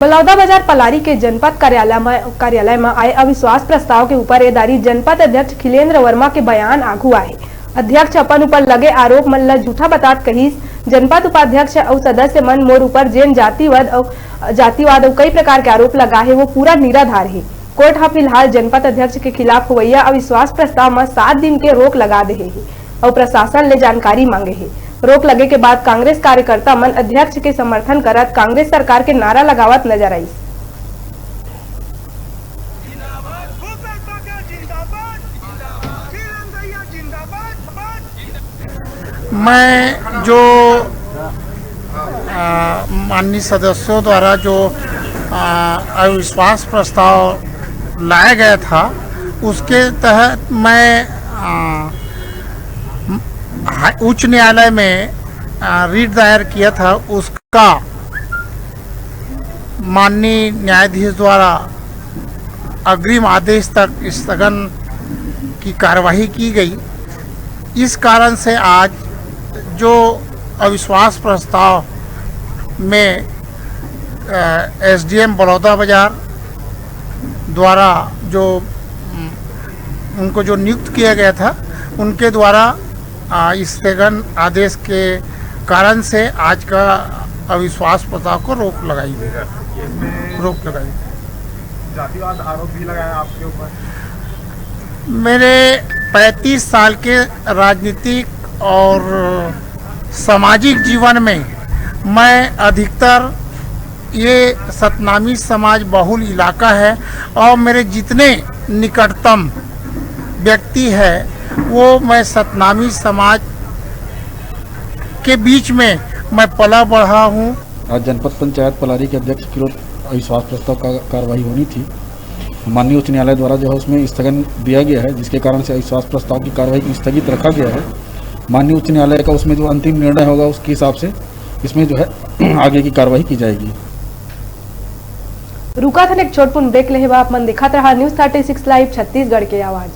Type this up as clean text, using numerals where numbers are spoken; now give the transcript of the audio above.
बलौदाबाजार पलारी के जनपद कार्यालय में आए अविश्वास प्रस्ताव के ऊपर एदारी जनपद अध्यक्ष खिलेंद्र वर्मा के बयान आगू आए। अध्यक्ष अपन ऊपर लगे आरोप मन ला झूठा बतात कहिस। जनपद उपाध्यक्ष और सदस्य मन मोर ऊपर जेन जातिवाद और कई प्रकार के आरोप लगा है वो पूरा निराधार है। कोर्ट हा फिलहाल जनपद अध्यक्ष के खिलाफ हुआ अविश्वास प्रस्ताव में 7 दिन के रोक लगा दे है और प्रशासन ले जानकारी मांगे है। रोक लगे के बाद कांग्रेस कार्यकर्ता मन अध्यक्ष के समर्थन करत कांग्रेस सरकार के नारा लगावत नजर आई। मैं जो माननीय सदस्यों द्वारा जो अविश्वास प्रस्ताव लाया गया था उसके तहत मैं उच्च न्यायालय में रिट दायर किया था। उसका माननीय न्यायाधीश द्वारा अग्रिम आदेश तक स्थगन की कार्यवाही की गई। इस कारण से आज जो अविश्वास प्रस्ताव में एसडीएम बलौदाबाजार द्वारा जो उनको जो नियुक्त किया गया था उनके द्वारा स्थगन आदेश के कारण से आज का अविश्वास प्रस्ताव को रोक लगाई। जातिवाद आरोप भी लगाया आपके ऊपर। मेरे 35 साल के राजनीतिक और सामाजिक जीवन में मैं अधिकतर ये सतनामी समाज बहुल इलाका है और मेरे जितने निकटतम व्यक्ति है वो मैं सतनामी समाज के बीच में मैं पला बढ़ा हूँ। आज जनपद पंचायत पलारी के अध्यक्ष के विरुद्ध अविश्वास प्रस्ताव का कार्रवाई होनी थी। माननीय उच्च न्यायालय द्वारा जो है उसमें स्थगन दिया गया है, जिसके कारण से अविश्वास प्रस्ताव की कार्रवाई को स्थगित रखा गया है। माननीय उच्च न्यायालय का उसमें जो अंतिम निर्णय होगा उसके हिसाब से इसमें जो है आगे की कार्रवाई की जाएगी। रुका था एक छोटपुन ब्रेक ले आप मन दिखाते रहा न्यूज़ 36 लाइव छत्तीसगढ़ के आवाज।